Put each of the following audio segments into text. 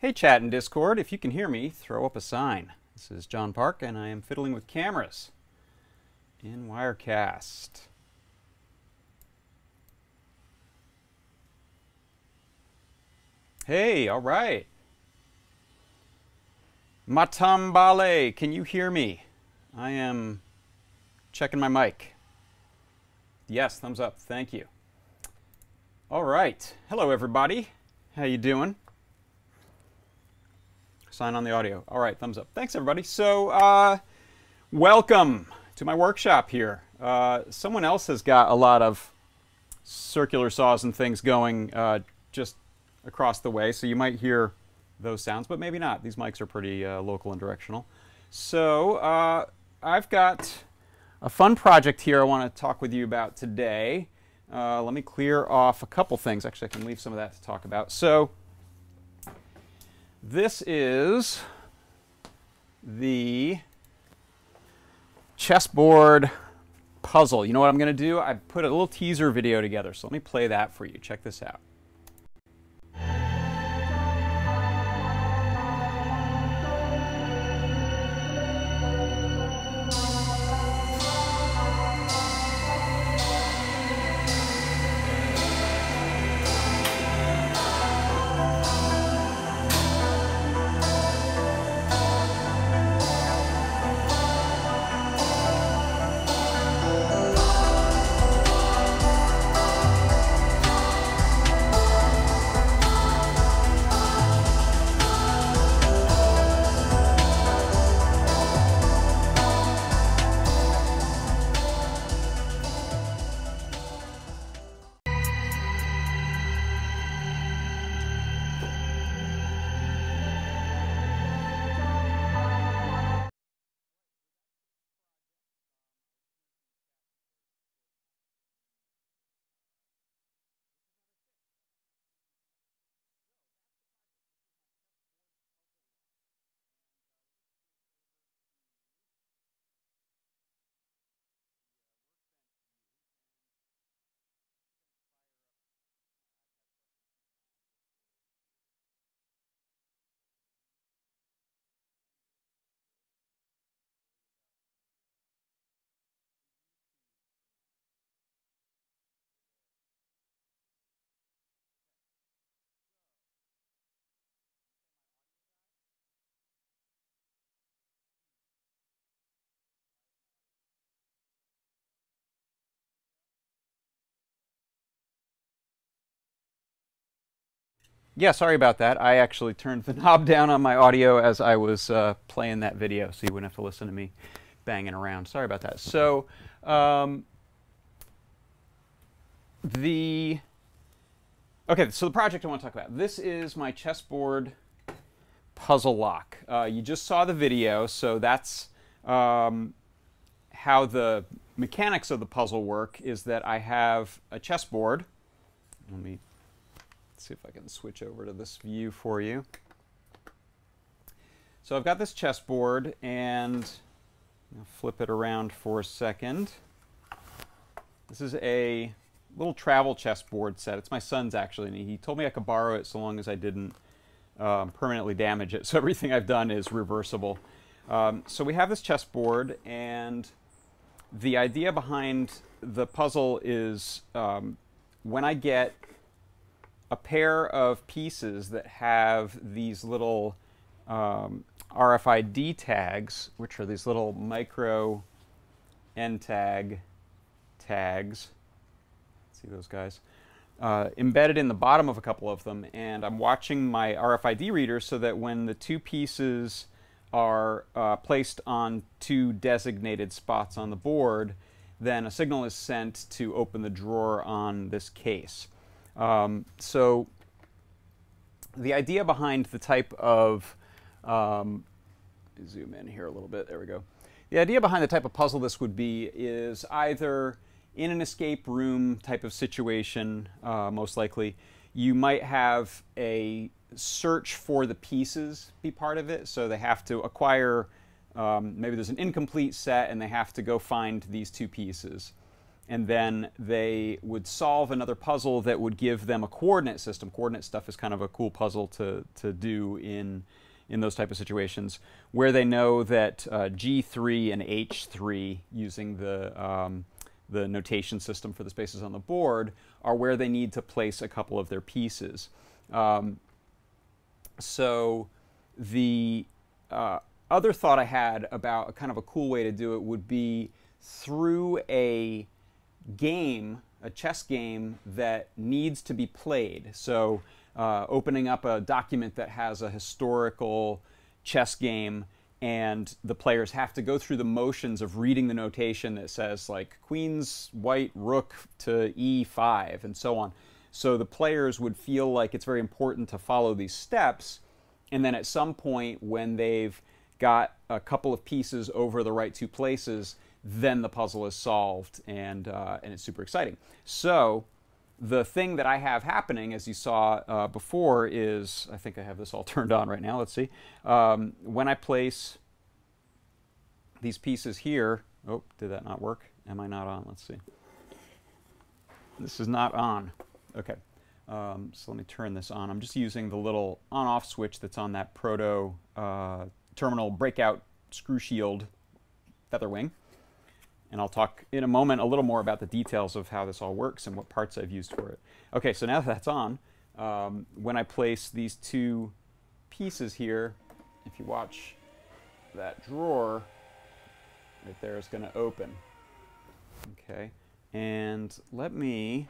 Hey chat and Discord, if you can hear me, throw up a sign. This is John Park and I am fiddling with cameras in Wirecast. Hey, all right. Matambale, can you hear me? I am checking my mic. Yes, thumbs up, thank you. All right, hello everybody. How you doing? Sign on the audio. All right, thumbs up. Thanks, everybody. So, welcome to my workshop here. Someone else has got a lot of circular saws and things going just across the way, so you might hear those sounds, but maybe not. These mics are pretty local and directional. So, I've got a fun project here I want to talk with you about today. Let me clear off a couple things. Actually, I can leave some of that to talk about. So, this is the Chessboard Puzzle. You know what I'm going to do? I put a little teaser video together, so let me play that for you. Check this out. Yeah, sorry about that. I actually turned the knob down on my audio as I was playing that video, so you wouldn't have to listen to me banging around. Sorry about that. So, the project I want to talk about. This is my chessboard puzzle lock. You just saw the video, so that's how the mechanics of the puzzle work. Is that I have a chessboard. Let me see if I can switch over to this view for you. So I've got this chessboard, and I'll flip it around for a second. This is a little travel chessboard set. It's my son's, actually, and he told me I could borrow it so long as I didn't permanently damage it. So everything I've done is reversible. So we have this chessboard, and the idea behind the puzzle is when I get a pair of pieces that have these little RFID tags, which are these little micro N-tag tags. See those guys? Embedded in the bottom of a couple of them, and I'm watching my RFID reader so that when the two pieces are placed on two designated spots on the board, then a signal is sent to open the drawer on this case. So the idea behind the type of zoom in here a little bit, there we go. The idea behind the type of puzzle this would be is either in an escape room type of situation, most likely, you might have a search for the pieces be part of it, so they have to acquire, maybe there's an incomplete set and they have to go find these two pieces. and then they would solve another puzzle that would give them a coordinate system. Coordinate stuff is kind of a cool puzzle to do in those type of situations, where they know that G3 and H3, using the notation system for the spaces on the board, are where they need to place a couple of their pieces. So the other thought I had about a kind of a cool way to do it would be through a game, a chess game that needs to be played. So opening up a document that has a historical chess game, and the players have to go through the motions of reading the notation that says like queen's white rook to e5 and so on. So the players would feel like it's very important to follow these steps, and then at some point when they've got a couple of pieces over the right two places, then the puzzle is solved, and it's super exciting. So the thing that I have happening, as you saw before, is, I think I have this all turned on right now. Let's see. When I place these pieces here, oh, did that not work? Am I not on? Let's see. This is not on. Okay. So let me turn this on. I'm just using the little on-off switch that's on that proto terminal breakout screw shield feather wing. And I'll talk in a moment a little more about the details of how this all works and what parts I've used for it. Okay, so now that that's on, when I place these two pieces here, if you watch that drawer, right there is going to open. Okay, and let me,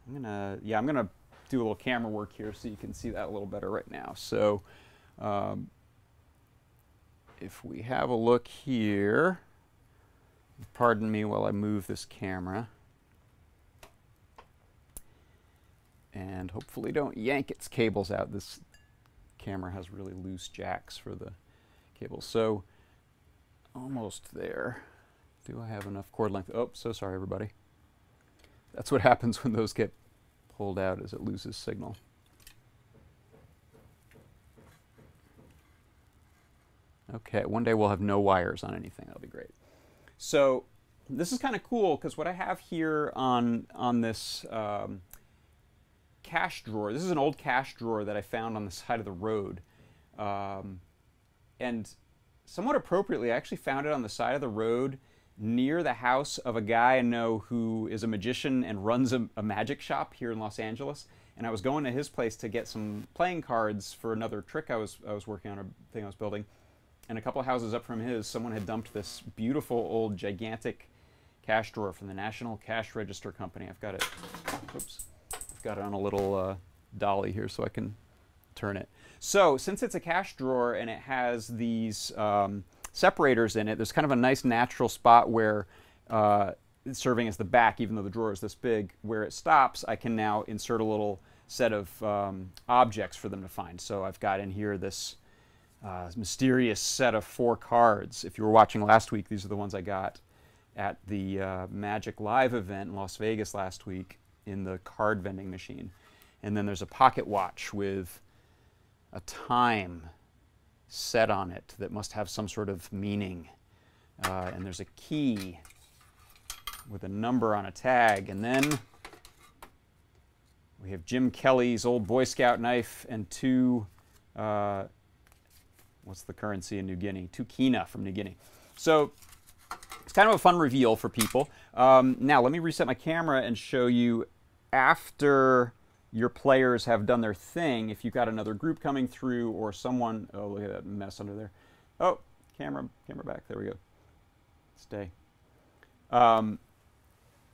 I'm going to do a little camera work here so you can see that a little better right now. So if we have a look here, pardon me while I move this camera, and hopefully don't yank its cables out. This camera has really loose jacks for the cables. So almost there. Do I have enough cord length? Oh, so sorry everybody. That's what happens when those get pulled out, is it loses signal. Okay, one day we'll have no wires on anything. That'll be great. So this is kind of cool because what I have here on this cash drawer, this is an old cash drawer that I found on the side of the road. And somewhat appropriately, I actually found it on the side of the road near the house of a guy I know who is a magician and runs a magic shop here in Los Angeles. And I was going to his place to get some playing cards for another trick I was working on, a thing I was building. And a couple of houses up from his, someone had dumped this beautiful old gigantic cash drawer from the National Cash Register Company. I've got it, oops, I've got it on a little dolly here so I can turn it. So since it's a cash drawer and it has these separators in it, there's kind of a nice natural spot where it's serving as the back, even though the drawer is this big, where it stops, I can now insert a little set of objects for them to find. So I've got in here this mysterious set of 4 cards. If you were watching last week, these are the ones I got at the Magic Live event in Las Vegas last week in the card vending machine. And then there's a pocket watch with a time set on it that must have some sort of meaning. And there's a key with a number on a tag. And then we have Jim Kelly's old Boy Scout knife and 2 what's the currency in New Guinea? 2 kina from New Guinea. So it's kind of a fun reveal for people. Now let me reset my camera and show you after your players have done their thing, if you've got another group coming through or someone, oh look at that mess under there. Oh, camera back, there we go. Stay.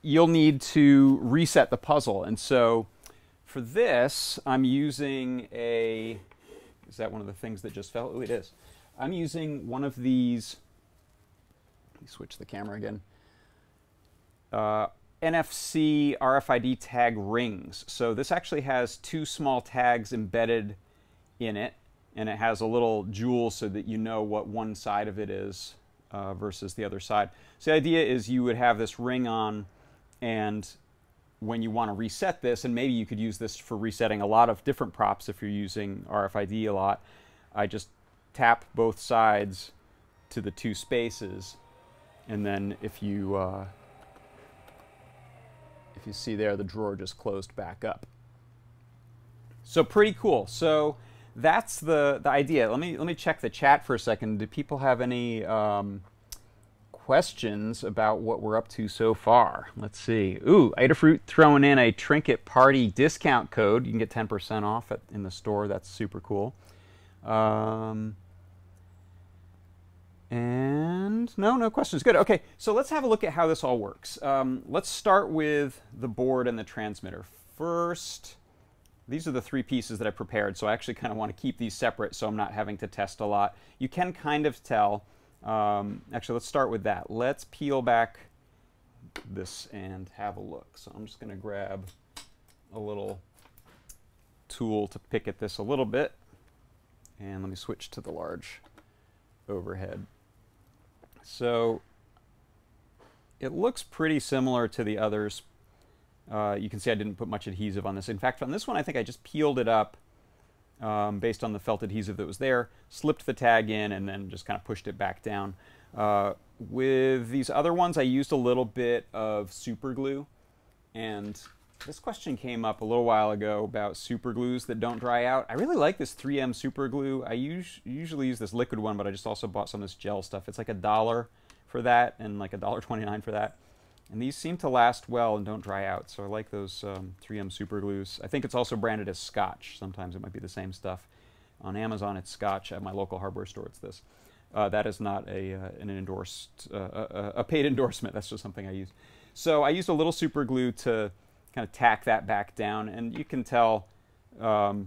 You'll need to reset the puzzle. And so for this, I'm using a, is that one of the things that just fell? Oh, it is. I'm using one of these, let me switch the camera again, Nfc Rfid Tag Rings. So this actually has 2 small tags embedded in it, and it has a little jewel so that you know what one side of it is versus the other side. So the idea is you would have this ring on, and when you want to reset this, and maybe you could use this for resetting a lot of different props if you're using RFID a lot, I just tap both sides to the 2 spaces, and then if you If you see there, the drawer just closed back up. So pretty cool. So that's the idea. Let me check the chat for a second. Do people have any questions about what we're up to so far? Let's see. Ooh, Adafruit throwing in a Trinket Party discount code. You can get 10% off in the store. That's super cool. And no questions. Good. Okay, so let's have a look at how this all works. Let's start with the board and the transmitter. First, these are the three pieces that I prepared, so I actually kind of want to keep these separate so I'm not having to test a lot. You can kind of tell. Actually, let's start with that. Let's peel back this and have a look. So I'm just going to grab a little tool to pick at this a little bit. And let me switch to the large overhead. So it looks pretty similar to the others. You can see I didn't put much adhesive on this. In fact, on this one, I think I just peeled it up based on the felt adhesive that was there, slipped the tag in, and then just kind of pushed it back down. With these other ones, I used a little bit of super glue. And this question came up a little while ago about super glues that don't dry out. I really like this 3M super glue. I usually use this liquid one, but I just also bought some of this gel stuff. It's like $1 for that and like $1.29 for that. And these seem to last well and don't dry out, so I like those 3M super glues. I think it's also branded as Scotch. Sometimes it might be the same stuff. On Amazon, it's Scotch. At my local hardware store, it's this. That is not an endorsed, a paid endorsement. That's just something I use. So I used a little super glue to kind of tack that back down, and you can tell there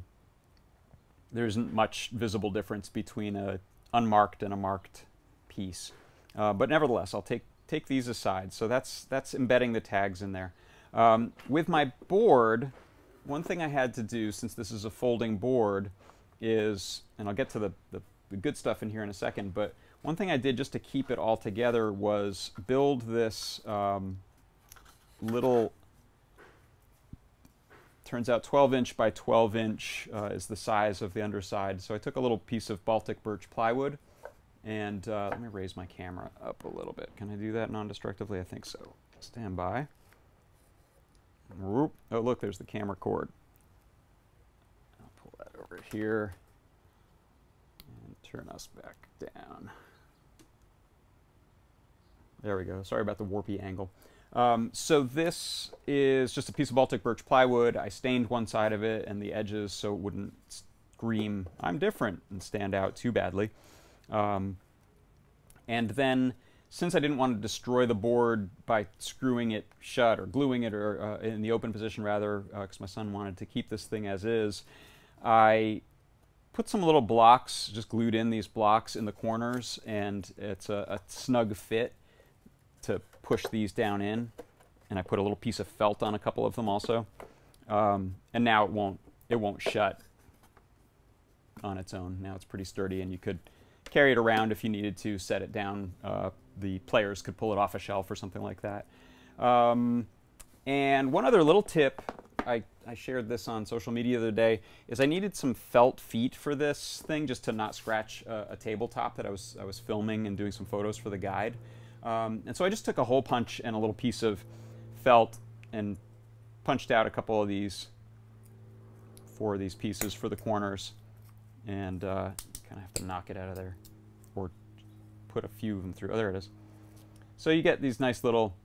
isn't much visible difference between an unmarked and a marked piece. But nevertheless, I'll take these aside. So that's embedding the tags in there. With my board, one thing I had to do, since this is a folding board, is, and I'll get to the good stuff in here in a second, but one thing I did just to keep it all together was build this little, turns out 12-inch by 12-inch is the size of the underside. So I took a little piece of Baltic birch plywood, and let me raise my camera up a little bit. Can I do that non-destructively? I think so. Stand by. Whoop. Oh, look, there's the camera cord. I'll pull that over here and turn us back down. There we go. Sorry about the warpy angle. So this is just a piece of Baltic birch plywood. I stained one side of it and the edges so it wouldn't scream, "I'm different," and stand out too badly. And then, since I didn't want to destroy the board by screwing it shut or gluing it, or in the open position rather, because my son wanted to keep this thing as is, I put some little blocks, just glued in these blocks in the corners, and it's a snug fit to push these down in. And I put a little piece of felt on a couple of them also. And now it won't shut on its own. Now it's pretty sturdy, and you could carry it around if you needed to, set it down. The players could pull it off a shelf or something like that. And one other little tip, I shared this on social media the other day, is I needed some felt feet for this thing just to not scratch a tabletop that I was filming and doing some photos for the guide. And so I just took a hole punch and a little piece of felt and punched out a couple of these for these pieces for the corners. And kind of have to knock it out of there, or put a few of them through. Oh, there it is. So you get these nice little,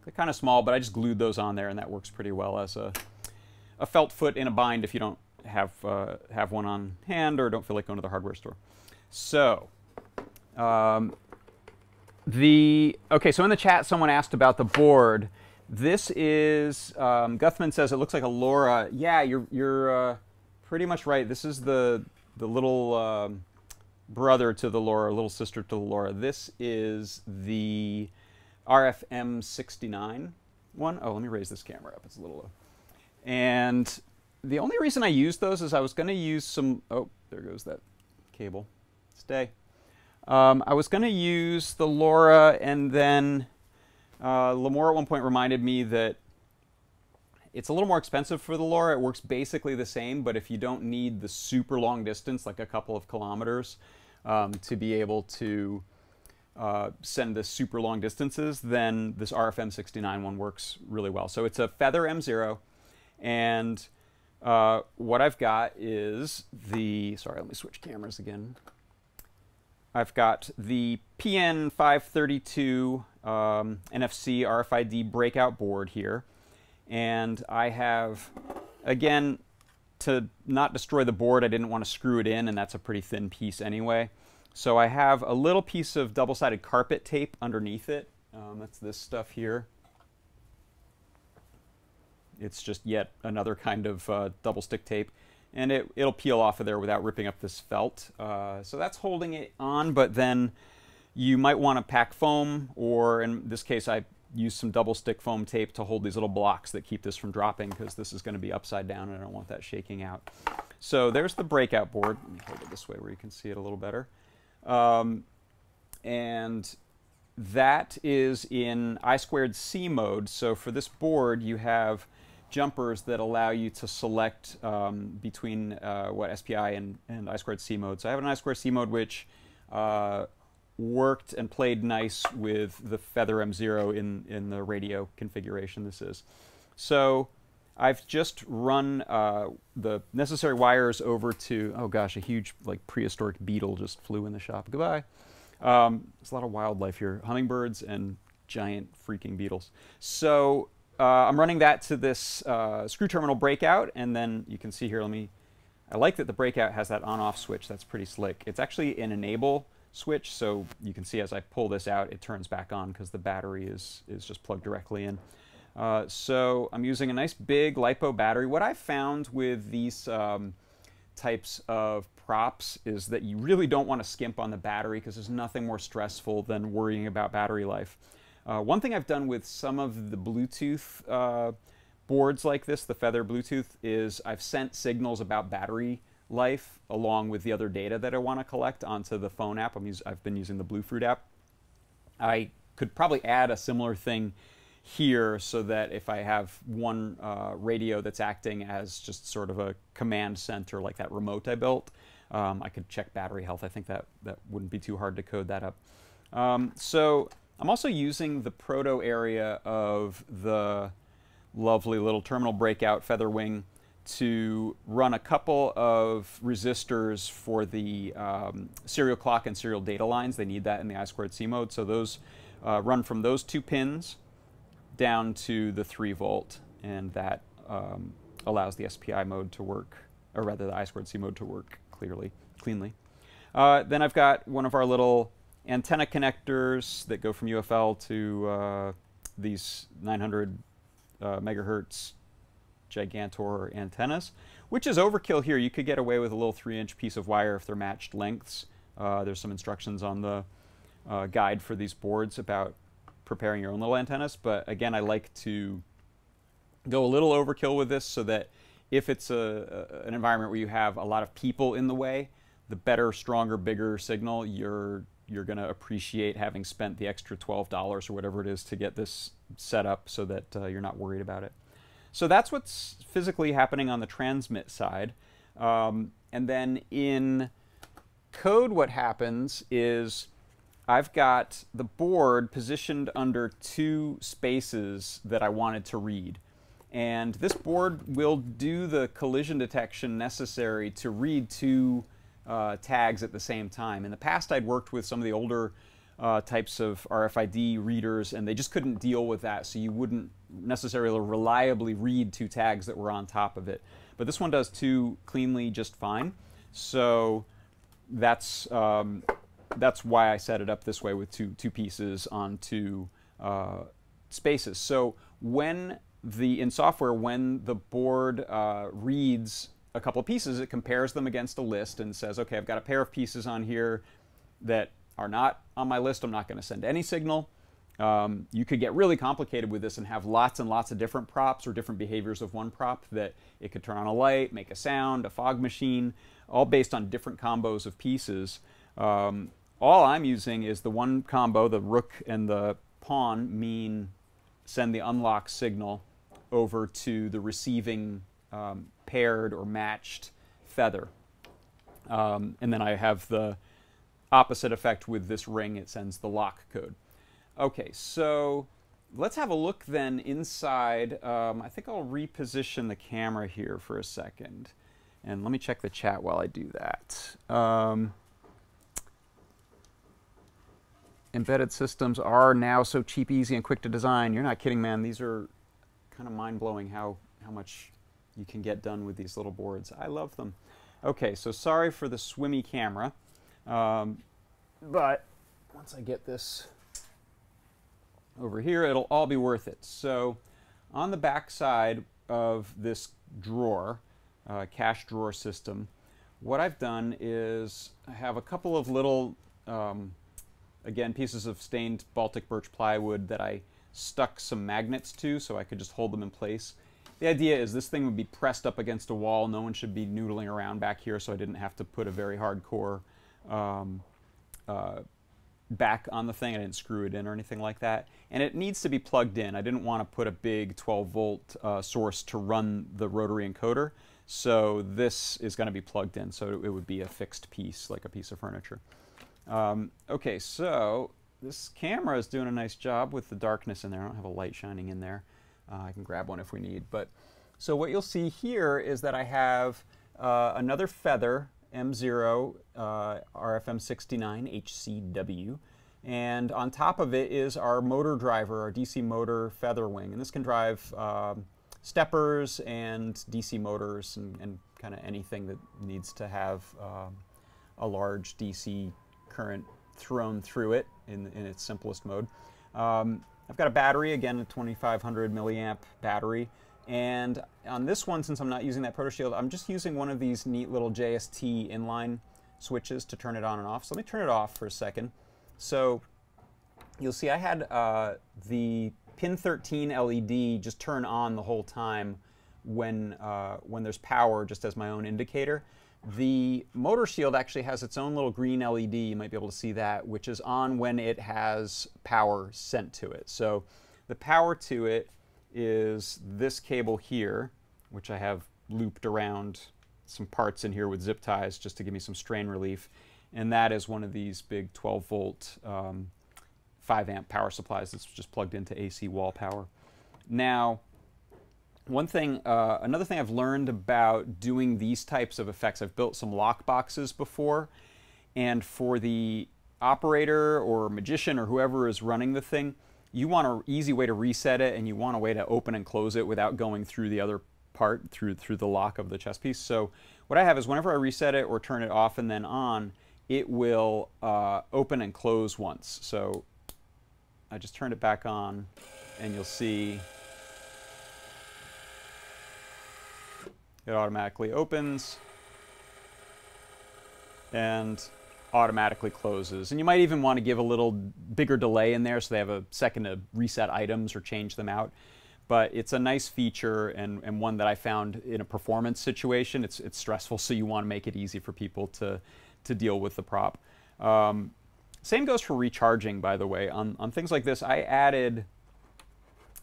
they're kind of small, but I just glued those on there, and that works pretty well as a felt foot in a bind if you don't have one on hand or don't feel like going to the hardware store. So okay, so in the chat someone asked about the board. This is Guthman says it looks like a Laura. Yeah, you're pretty much right. This is the little brother to the Laura, little sister to the Laura. This is the RFM69 one. Oh, let me raise this camera up. It's a little low. And the only reason I used those is I was going to use some... Oh, there goes that cable. Stay. I was going to use the Laura, and then Lamore at one point reminded me that it's a little more expensive for the Laura. It works basically the same, but if you don't need the super long distance, like a couple of kilometers, to be able to send this super long distances, then this RFM69 one works really well. So it's a Feather M0, and what I've got is the, sorry, let me switch cameras again. I've got the PN532 NFC RFID breakout board here, and I have, again, to not destroy the board, I didn't want to screw it in, and that's a pretty thin piece anyway. So I have a little piece of double-sided carpet tape underneath it. That's this stuff here. It's just yet another kind of double stick tape, and it'll peel off of there without ripping up this felt. So that's holding it on, but then you might want to pack foam, or in this case I use some double stick foam tape to hold these little blocks that keep this from dropping, because this is going to be upside down and I don't want that shaking out. So there's the breakout board. Let me hold it this way where you can see it a little better. And that is in I2C mode. So for this board you have jumpers that allow you to select between SPI and I2C mode. So I have an I2C mode which worked and played nice with the Feather M0 in the radio configuration this is. So I've just run the necessary wires over to, oh gosh, a huge like prehistoric beetle just flew in the shop. Goodbye. There's a lot of wildlife here, hummingbirds and giant freaking beetles. So I'm running that to this screw terminal breakout, and then you can see here, I like that the breakout has that on-off switch. That's pretty slick. It's actually an enable switch, so you can see as I pull this out, it turns back on because the battery is just plugged directly in. So I'm using a nice big LiPo battery. What I've found with these types of props is that you really don't want to skimp on the battery, because there's nothing more stressful than worrying about battery life. One thing I've done with some of the Bluetooth boards like this, the Feather Bluetooth, is I've sent signals about battery life along with the other data that I want to collect onto the phone app. I've been using the Bluefruit app. I could probably add a similar thing here, so that if I have one radio that's acting as just sort of a command center like that remote I built, I could check battery health. I think that wouldn't be too hard to code that up. So I'm also using the proto area of the lovely little terminal breakout Feather Wing to run a couple of resistors for the serial clock and serial data lines. They need that in the I2C mode. So those run from those two pins down to the 3-volt, and that allows the SPI mode to work, or rather the I2C mode to work cleanly. Then I've got one of our little antenna connectors that go from UFL to these 900 megahertz Gigantor antennas, which is overkill here. You could get away with a little 3-inch piece of wire if they're matched lengths. There's some instructions on the guide for these boards about preparing your own little antennas, but again, I like to go a little overkill with this, so that if it's an environment where you have a lot of people in the way, the better, stronger, bigger signal, you're going to appreciate having spent the extra $12 or whatever it is to get this set up, so that you're not worried about it. So that's what's physically happening on the transmit side. And then in code, what happens is I've got the board positioned under two spaces that I wanted to read. And this board will do the collision detection necessary to read two tags at the same time. In the past, I'd worked with some of the older types of RFID readers, and they just couldn't deal with that, so you wouldn't necessarily reliably read two tags that were on top of it. But this one does two cleanly just fine. So that's why I set it up this way with two pieces on two spaces. So when in software, when the board reads a couple of pieces, it compares them against a list and says, okay, I've got a pair of pieces on here that are not on my list. I'm not going to send any signal. You could get really complicated with this and have lots and lots of different props or different behaviors of one prop, that it could turn on a light, make a sound, a fog machine, all based on different combos of pieces. All I'm using is the one combo, the rook and the pawn send the unlock signal over to the receiving paired or matched feather. And then I have the opposite effect with this ring. It sends the lock code. Okay, so let's have a look then inside. I think I'll reposition the camera here for a second. And let me check the chat while I do that. Embedded systems are now so cheap, easy, and quick to design. You're not kidding, man. These are kind of mind-blowing how much you can get done with these little boards. I love them. Okay, so sorry for the swimmy camera. But once I get this over here, it'll all be worth it. So on the back side of this drawer, cache drawer system, what I've done is I have a couple of little, again, pieces of stained Baltic birch plywood that I stuck some magnets to so I could just hold them in place. The idea is this thing would be pressed up against a wall. No one should be noodling around back here, so I didn't have to put a very hardcore back on the thing. I didn't screw it in or anything like that. And it needs to be plugged in. I didn't want to put a big 12-volt source to run the rotary encoder. So this is going to be plugged in, so it would be a fixed piece, like a piece of furniture. Okay, so this camera is doing a nice job with the darkness in there. I don't have a light shining in there. I can grab one if we need. But so what you'll see here is that I have another feather, M0 RFM69 HCW, and on top of it is our motor driver, our DC motor feather wing, and this can drive steppers and DC motors and kind of anything that needs to have a large DC current thrown through it in its simplest mode. I've got a battery, again a 2500 milliamp battery, and on this one, since I'm not using that ProtoShield, I'm just using one of these neat little JST inline switches to turn it on and off. So let me turn it off for a second. So you'll see I had the pin 13 LED just turn on the whole time when there's power, just as my own indicator. The motor shield actually has its own little green LED, you might be able to see that, which is on when it has power sent to it. So the power to it is this cable here, which I have looped around some parts in here with zip ties just to give me some strain relief. And that is one of these big 12-volt 5-amp power supplies that's just plugged into AC wall power. Now, one thing, another thing I've learned about doing these types of effects, I've built some lock boxes before, and for the operator or magician or whoever is running the thing, you want an easy way to reset it, and you want a way to open and close it without going through the other part, through the lock of the chess piece. So what I have is whenever I reset it or turn it off and then on, it will open and close once. So I just turned it back on, and you'll see it automatically opens and automatically closes. And you might even want to give a little bigger delay in there so they have a second to reset items or change them out. But it's a nice feature and one that I found in a performance situation. It's stressful, so you want to make it easy for people to deal with the prop. Same goes for recharging, by the way. On things like this, I added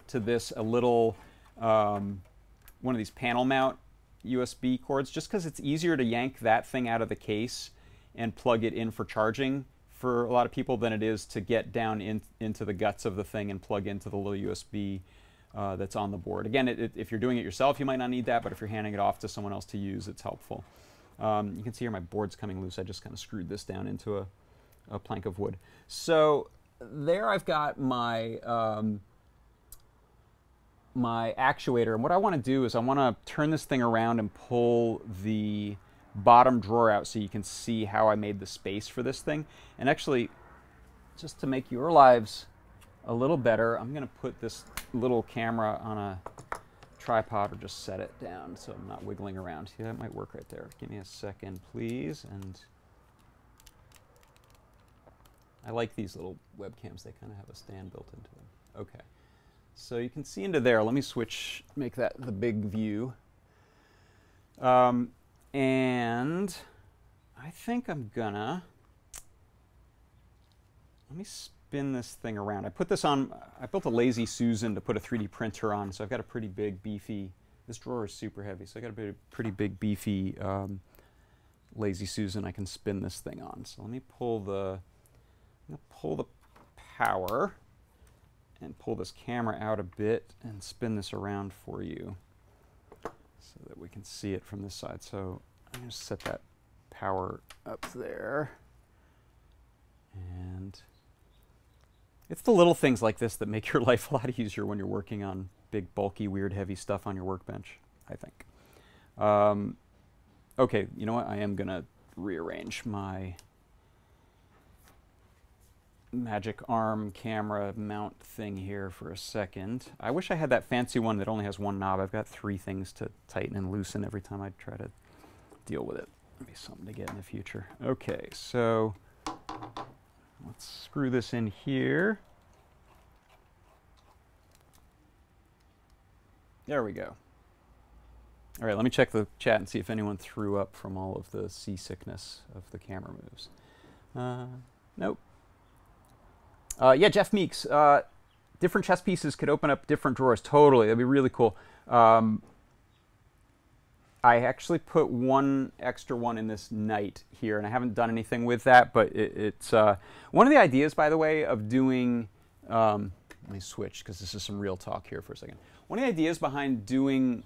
to this a little, one of these panel mount USB cords, just because it's easier to yank that thing out of the case and plug it in for charging for a lot of people than it is to get down into the guts of the thing and plug into the little USB that's on the board. Again, if you're doing it yourself, you might not need that, but if you're handing it off to someone else to use, it's helpful. You can see here my board's coming loose. I just kind of screwed this down into a plank of wood. So there I've got my my actuator, and what I want to do is I want to turn this thing around and pull the bottom drawer out so you can see how I made the space for this thing. And actually, just to make your lives a little better, I'm going to put this little camera on a tripod or just set it down so I'm not wiggling around. Yeah, that might work right there. Give me a second, please. And I like these little webcams. They kind of have a stand built into them. Okay. So you can see into there. Let me switch, make that the big view. And I think I'm gonna, let me spin this thing around. I put this on, I built a Lazy Susan to put a 3D printer on, so I've got a pretty big, beefy, this drawer is super heavy, so I got a pretty big, beefy Lazy Susan I can spin this thing on. So let me pull the power and pull this camera out a bit and spin this around for you so that we can see it from this side. So I'm going to set that power up there. And it's the little things like this that make your life a lot easier when you're working on big, bulky, weird, heavy stuff on your workbench, I think. Okay, you know what? I am going to rearrange my magic arm camera mount thing here for a second. I wish I had that fancy one that only has one knob. I've got 3 things to tighten and loosen every time I try to deal with it. Maybe something to get in the future. Okay, so let's screw this in here. There we go. All right, let me check the chat and see if anyone threw up from all of the seasickness of the camera moves. Nope. Yeah, Jeff Meeks. Different chess pieces could open up different drawers. Totally, that'd be really cool. I actually put one extra one in this knight here, and I haven't done anything with that, but it's one of the ideas, by the way, of doing... let me switch, because this is some real talk here for a second. One of the ideas behind doing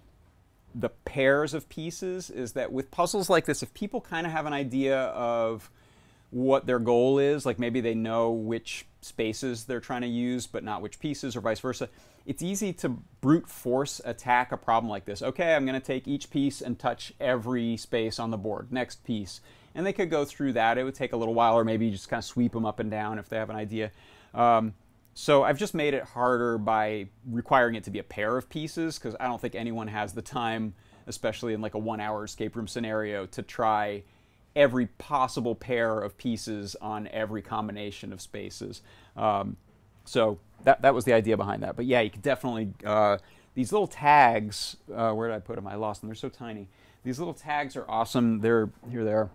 the pairs of pieces is that with puzzles like this, if people kind of have an idea of what their goal is, like maybe they know which spaces they're trying to use but not which pieces, or vice versa, it's easy to brute force attack a problem like this. Okay, I'm going to take each piece and touch every space on the board. Next piece. And they could go through that. It would take a little while, or maybe you just kind of sweep them up and down if they have an idea. So I've just made it harder by requiring it to be a pair of pieces, because I don't think anyone has the time, especially in like a 1-hour escape room scenario, to try every possible pair of pieces on every combination of spaces. So that was the idea behind that. But yeah, you could definitely, these little tags, where did I put them? I lost them. They're so tiny. These little tags are awesome. Here they are.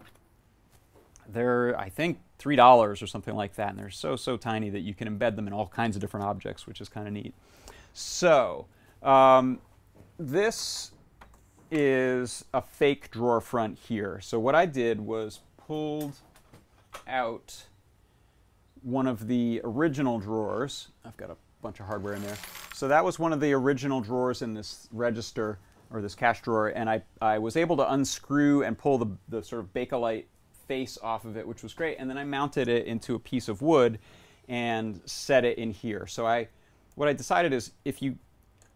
They're, I think, $3 or something like that, and they're so tiny that you can embed them in all kinds of different objects, which is kind of neat. So this is a fake drawer front here. So what I did was pulled out one of the original drawers. I've got a bunch of hardware in there. So that was one of the original drawers in this register, or this cash drawer, and I was able to unscrew and pull the sort of Bakelite face off of it, which was great, and then I mounted it into a piece of wood and set it in here. So what I decided is, if you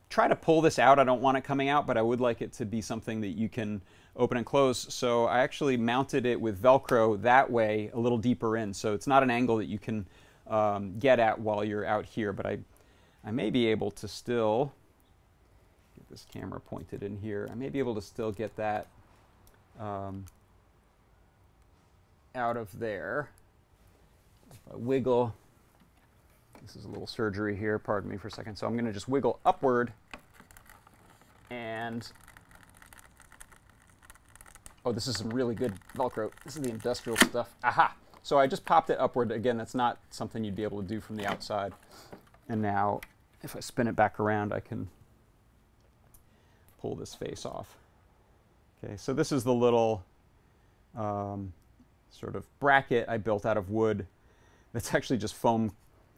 try to pull this out, I don't want it coming out, but I would like it to be something that you can open and close. So I actually mounted it with Velcro that way, a little deeper in, so it's not an angle that you can get at while you're out here, but I may be able to still get this camera pointed in here. I may be able to still get that out of there. If I wiggle, this is a little surgery here, pardon me for a second, so I'm going to just wiggle upward, and oh, this is some really good Velcro. This is the industrial stuff. Aha! So I just popped it upward. Again, that's not something you'd be able to do from the outside. And now, if I spin it back around, I can pull this face off. Okay, so this is the little sort of bracket I built out of wood. That's actually just foam,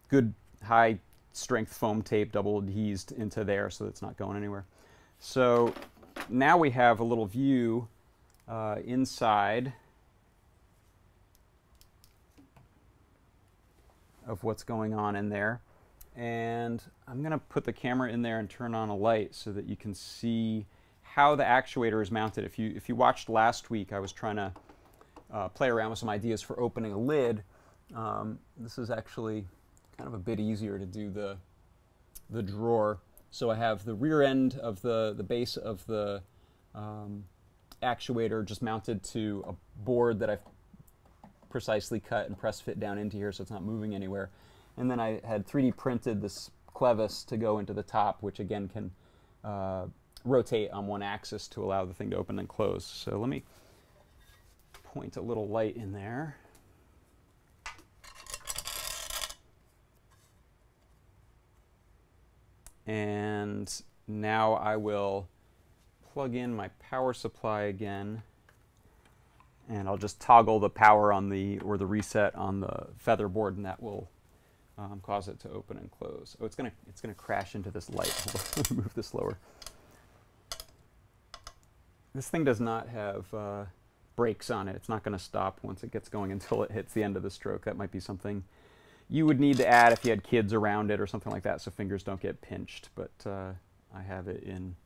good high strength foam tape, double adhesed into there, so it's not going anywhere. So now we have a little view inside of what's going on in there. And I'm going to put the camera in there and turn on a light so that you can see how the actuator is mounted. If you watched last week, I was trying to play around with some ideas for opening a lid. This is actually kind of a bit easier to do the drawer. So I have the rear end of the base of the actuator just mounted to a board that I've precisely cut and press fit down into here so it's not moving anywhere. And then I had 3D printed this clevis to go into the top, which again can rotate on one axis to allow the thing to open and close. So let me point a little light in there. And now I will plug in my power supply again And I'll just toggle the power on the, or the reset on the feather board, and that will cause it to open and close. Oh, it's gonna crash into this light. Hold on, let me move this lower. This thing does not have brakes on it. It's not going to stop once it gets going until it hits the end of the stroke. That might be something you would need to add if you had kids around it or something like that, so fingers don't get pinched. But I have it in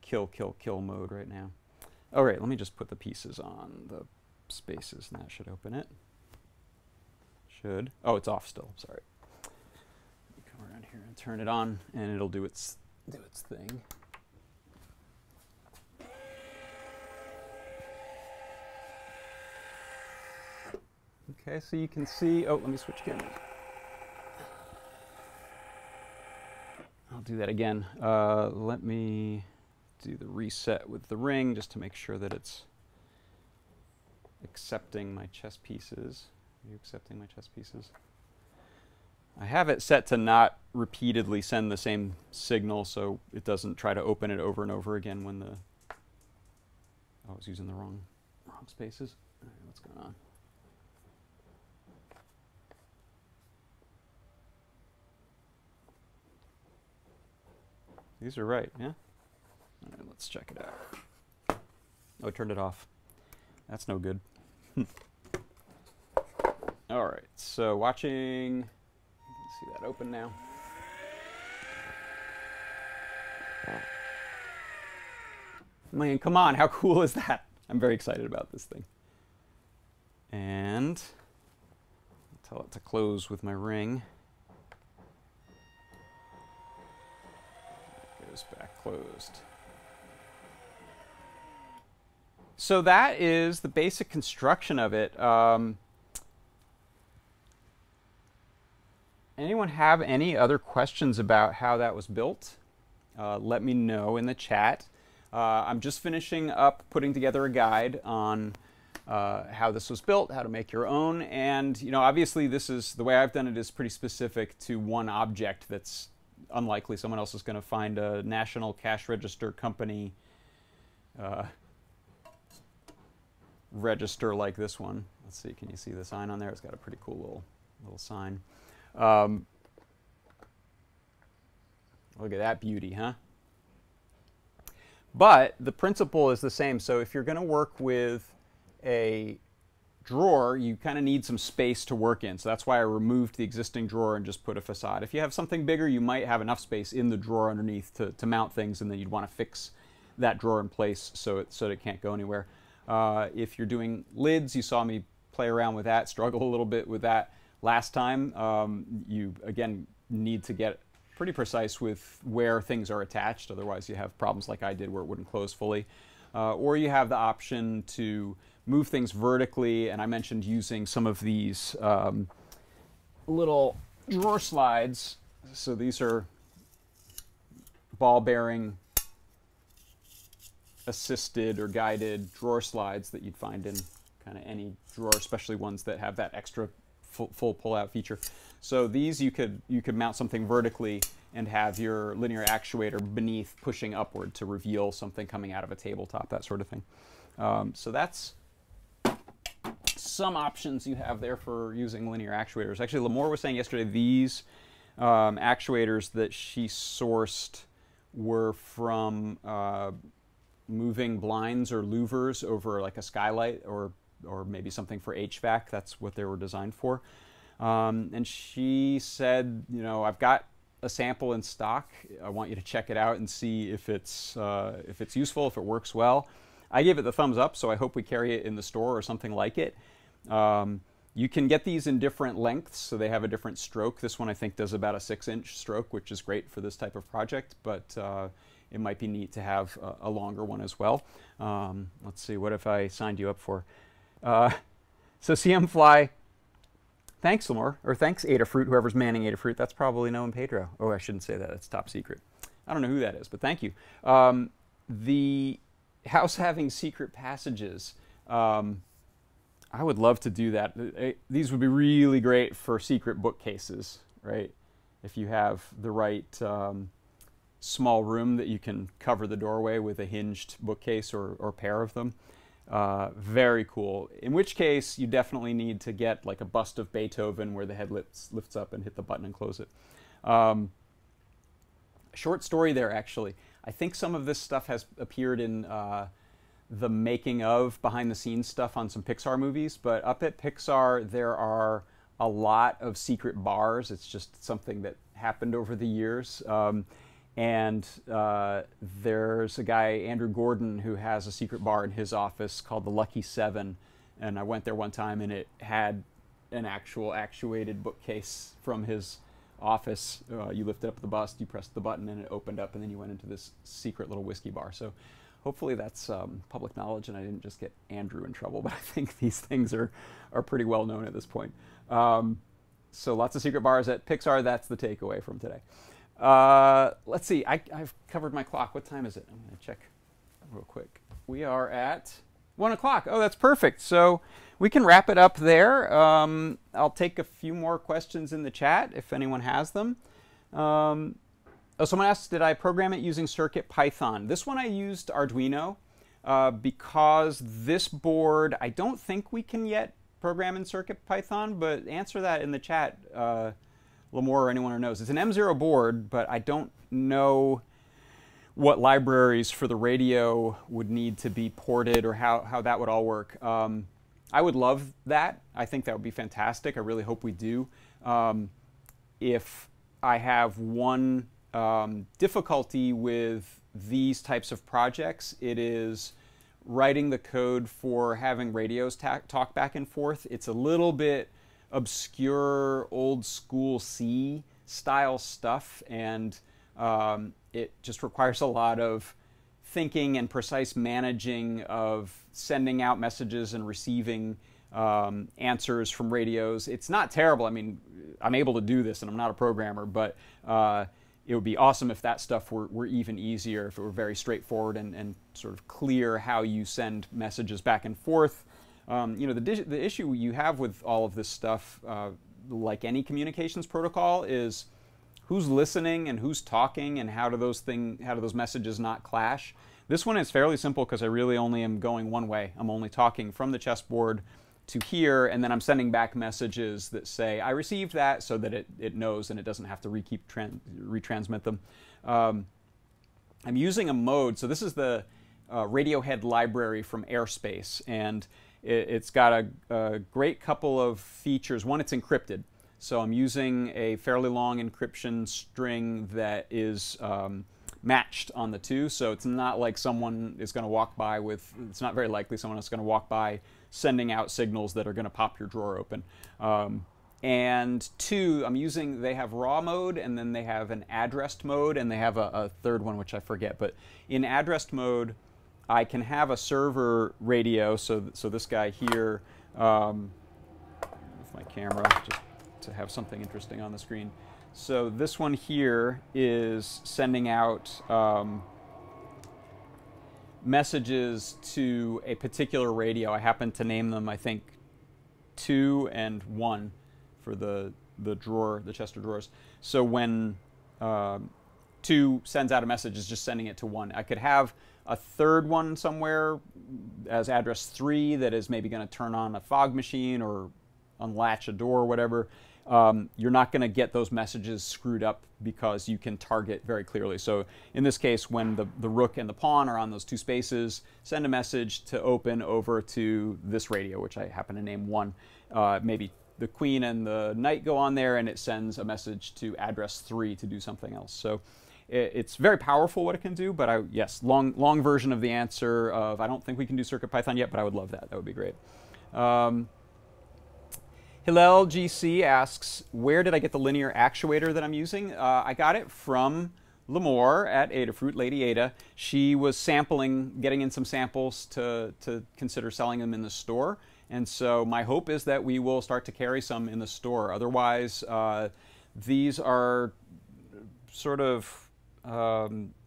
kill, kill, kill mode right now. All right, let me just put the pieces on the spaces, and that should open it. Should. Oh, it's off still. Sorry. Let me come around here and turn it on, and it'll do its thing. Okay, so you can see. Oh, let me switch cameras. I'll do that again. Let me do the reset with the ring just to make sure that it's accepting my chess pieces. Are you accepting my chess pieces? I have it set to not repeatedly send the same signal, so it doesn't try to open it over and over again when the... Oh, I was using the wrong spaces. All right, what's going on? These are right, yeah? All right, let's check it out. Oh, I turned it off. That's no good. All right, so watching, you can see that open now. Man, come on, how cool is that? I'm very excited about this thing. And I'll tell it to close with my ring. It goes back closed. So that is the basic construction of it. Anyone have any other questions about how that was built? Let me know in the chat. I'm just finishing up putting together a guide on how this was built, how to make your own, and obviously this is, the way I've done it is pretty specific to one object that's unlikely someone else is going to find a national cash register company register like this one. Let's see, can you see the sign on there? It's got a pretty cool little sign. Look at that beauty, huh? But the principle is the same. So if you're going to work with a drawer, you kind of need some space to work in. So that's why I removed the existing drawer and just put a facade. If you have something bigger, you might have enough space in the drawer underneath to mount things, and then you'd want to fix that drawer in place so it can't go anywhere. If you're doing lids, you saw me play around with that, struggle a little bit with that last time. You, again, need to get pretty precise with where things are attached, otherwise you have problems like I did where it wouldn't close fully. Or you have the option to move things vertically, and I mentioned using some of these little drawer slides. So these are ball bearing assisted or guided drawer slides that you'd find in kind of any drawer, especially ones that have that extra full pull-out feature. So these you could mount something vertically and have your linear actuator beneath pushing upward to reveal something coming out of a tabletop, that sort of thing. So that's some options you have there for using linear actuators. Actually, Lamore was saying yesterday these actuators that she sourced were from moving blinds or louvers over like a skylight or maybe something for HVAC. That's what they were designed for. And she said, I've got a sample in stock. I want you to check it out and see if it's useful, if it works well. I gave it the thumbs up, so I hope we carry it in the store or something like it. You can get these in different lengths, so they have a different stroke. This one I think does about a 6-inch stroke, which is great for this type of project, but it might be neat to have a longer one as well. Let's see, what if I signed you up for? So CM Fly, thanks Lamore, or thanks Adafruit, whoever's manning Adafruit. That's probably Noam Pedro. Oh, I shouldn't say that, it's top secret. I don't know who that is, but thank you. The house having secret passages, I would love to do that. These would be really great for secret bookcases, right? If you have the right small room that you can cover the doorway with a hinged bookcase or pair of them. Very cool. In which case, you definitely need to get like a bust of Beethoven where the head lifts up and hit the button and close it. Short story there, actually. I think some of this stuff has appeared in the making of, behind the scenes stuff on some Pixar movies, but up at Pixar there are a lot of secret bars. It's just something that happened over the years. And there's a guy, Andrew Gordon, who has a secret bar in his office called the Lucky Seven. And I went there one time and it had an actual actuated bookcase from his office. You lifted up the bust, you pressed the button, and it opened up, and then you went into this secret little whiskey bar. So hopefully that's public knowledge and I didn't just get Andrew in trouble, but I think these things are pretty well known at this point. So lots of secret bars at Pixar. That's the takeaway from today. Let's see. I've covered my clock. What time is it? I'm going to check real quick. We are at 1 o'clock. Oh, that's perfect. So we can wrap it up there. I'll take a few more questions in the chat if anyone has them. Oh, someone asked, did I program it using CircuitPython? This one I used Arduino because this board, I don't think we can yet program in CircuitPython, but answer that in the chat, Lamore or anyone who knows. It's an M0 board, but I don't know what libraries for the radio would need to be ported or how that would all work. I would love that. I think that would be fantastic. I really hope we do. If I have one difficulty with these types of projects, it is writing the code for having radios talk back and forth. It's a little bit obscure, old school C style stuff, and it just requires a lot of thinking and precise managing of sending out messages and receiving answers from radios. It's not terrible. I mean, I'm able to do this and I'm not a programmer, but it would be awesome if that stuff were even easier, if it were very straightforward and sort of clear how you send messages back and forth. You know, the issue you have with all of this stuff, like any communications protocol, is who's listening and who's talking and how do those messages not clash. This one is fairly simple because I really only am going one way. I'm only talking from the chessboard to here, and then I'm sending back messages that say I received that, so that it knows and it doesn't have to retransmit them. I'm using a mode, so this is the Radiohead library from Airspace, and it's got a great couple of features. One, it's encrypted, so I'm using a fairly long encryption string that is matched on the two, so it's not like someone is going to walk by with, it's not very likely someone is going to walk by sending out signals that are going to pop your drawer open. And two, they have raw mode, and then they have an addressed mode, and they have a third one which I forget. But in addressed mode, I can have a server radio, so this guy here, with my camera, just to have something interesting on the screen. So this one here is sending out messages to a particular radio. I happen to name them, I think, 2 and 1 for the Chester drawers. So when 2 sends out a message, it's just sending it to 1. I could have a third one somewhere as address 3 that is maybe going to turn on a fog machine or unlatch a door or whatever. You're not going to get those messages screwed up because you can target very clearly. So in this case, when the rook and the pawn are on those 2 spaces, send a message to open over to this radio, which I happen to name 1. Maybe the queen and the knight go on there, and it sends a message to address 3 to do something else. So it's very powerful what it can do, but yes, long version of the answer of I don't think we can do CircuitPython yet, but I would love that. That would be great. Hillel GC asks, where did I get the linear actuator that I'm using? I got it from Lamore at Adafruit, Lady Ada. She was sampling, getting in some samples to consider selling them in the store. And so my hope is that we will start to carry some in the store. Otherwise, these are sort of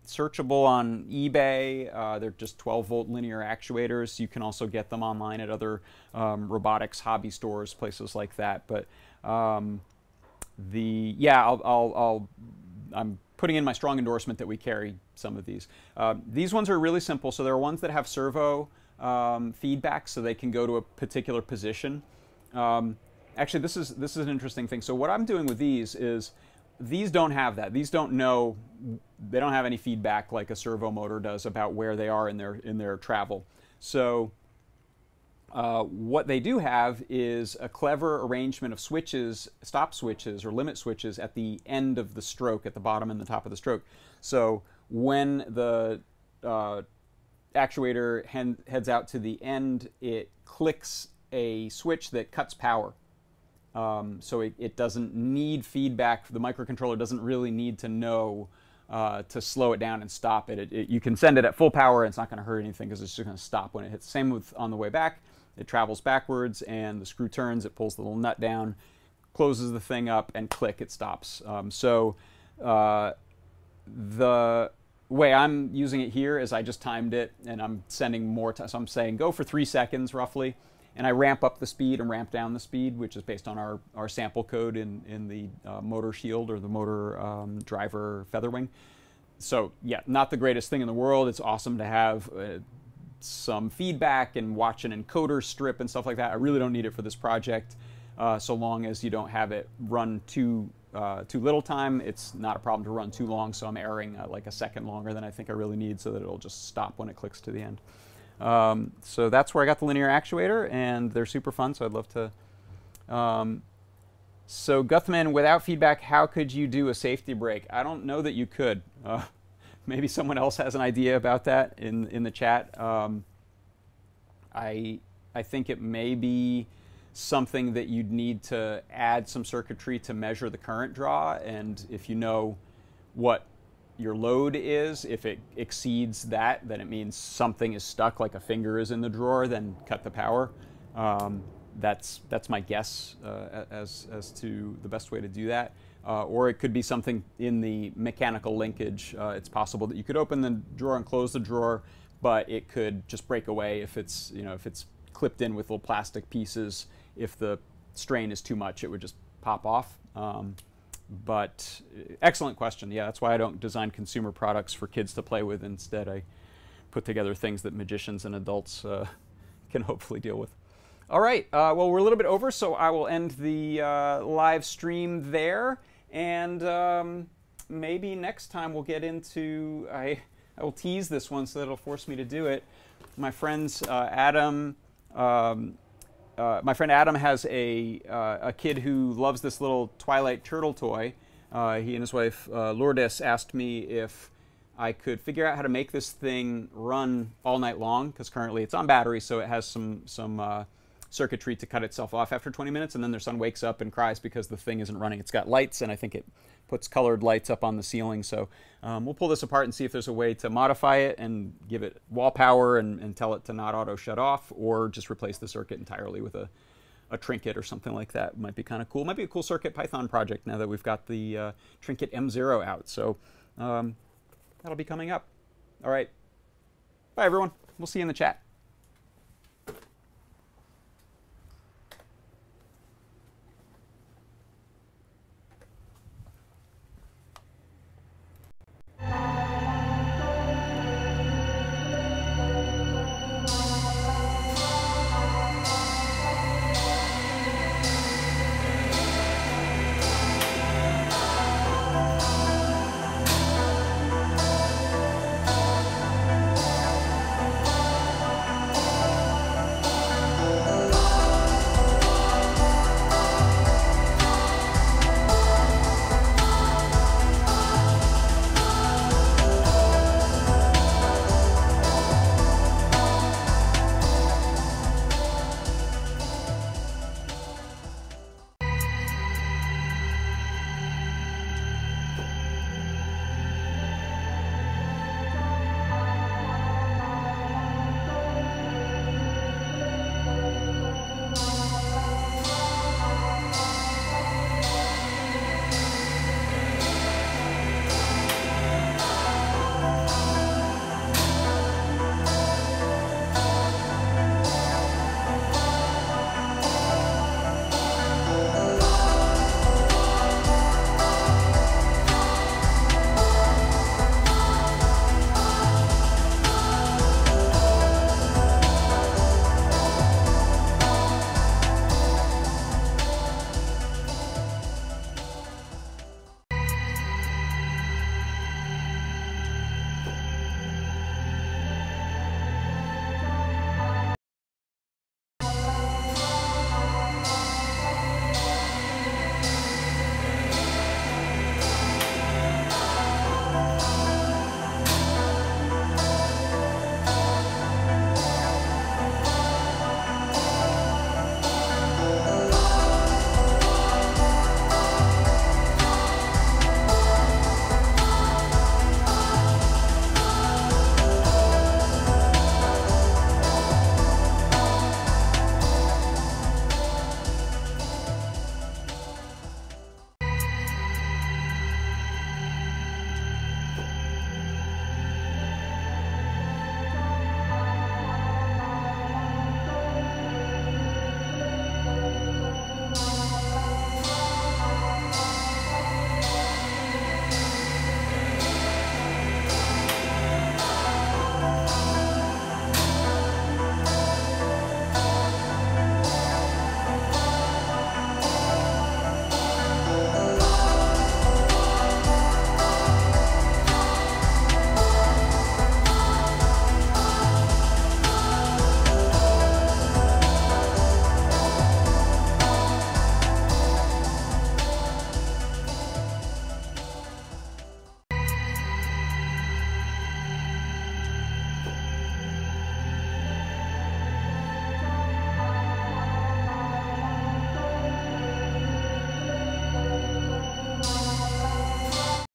searchable on eBay. They're just 12-volt linear actuators. You can also get them online at other robotics hobby stores, places like that. But I'm putting in my strong endorsement that we carry some of these. These ones are really simple. So there are ones that have servo. feedback, so they can go to a particular position. Actually, this is an interesting thing. So what I'm doing with these is, these don't have that. These don't know, they don't have any feedback like a servo motor does about where they are in their travel. So what they do have is a clever arrangement of switches, stop switches or limit switches at the end of the stroke, at the bottom and the top of the stroke. So when the actuator heads out to the end, it clicks a switch that cuts power. So it doesn't need feedback. The microcontroller doesn't really need to know to slow it down and stop it. You can send it at full power and it's not going to hurt anything because it's just going to stop when it hits. Same with on the way back. It travels backwards and the screw turns, it pulls the little nut down, closes the thing up, and click, it stops. So the way I'm using it here is I just timed it and I'm sending more time. So I'm saying go for 3 seconds roughly. And I ramp up the speed and ramp down the speed, which is based on our sample code in the motor shield or the motor driver feather wing. So yeah, not the greatest thing in the world. It's awesome to have some feedback and watch an encoder strip and stuff like that. I really don't need it for this project. So long as you don't have it run too little time, it's not a problem to run too long. So I'm erring like a second longer than I think I really need, so that it'll just stop when it clicks to the end. So that's where I got the linear actuator, and they're super fun, so I'd love to. So Guthman, without feedback, how could you do a safety brake? I don't know that you could. Maybe someone else has an idea about that in the chat. I think it may be something that you'd need to add some circuitry to measure the current draw, and if you know what your load is, if it exceeds that, then it means something is stuck, like a finger is in the drawer, then cut the power. That's my guess as to the best way to do that. Or it could be something in the mechanical linkage. It's possible that you could open the drawer and close the drawer, but it could just break away if it's, if it's clipped in with little plastic pieces. If the strain is too much, it would just pop off. But excellent question. Yeah, that's why I don't design consumer products for kids to play with. Instead, I put together things that magicians and adults can hopefully deal with. All right, well, we're a little bit over, so I will end the live stream there. And maybe next time we'll get into, I will tease this one so that it'll force me to do it. My friends Adam, my friend Adam has a kid who loves this little Twilight turtle toy. He and his wife Lourdes asked me if I could figure out how to make this thing run all night long, because currently it's on battery, so it has some circuitry to cut itself off after 20 minutes, and then their son wakes up and cries because the thing isn't running. It's got lights, and I think it puts colored lights up on the ceiling. So we'll pull this apart and see if there's a way to modify it and give it wall power and tell it to not auto shut off, or just replace the circuit entirely with a trinket or something like that. Might be kind of cool. Might be a cool Circuit Python project now that we've got the Trinket M0 out. So that'll be coming up. All right. Bye, everyone. We'll see you in the chat.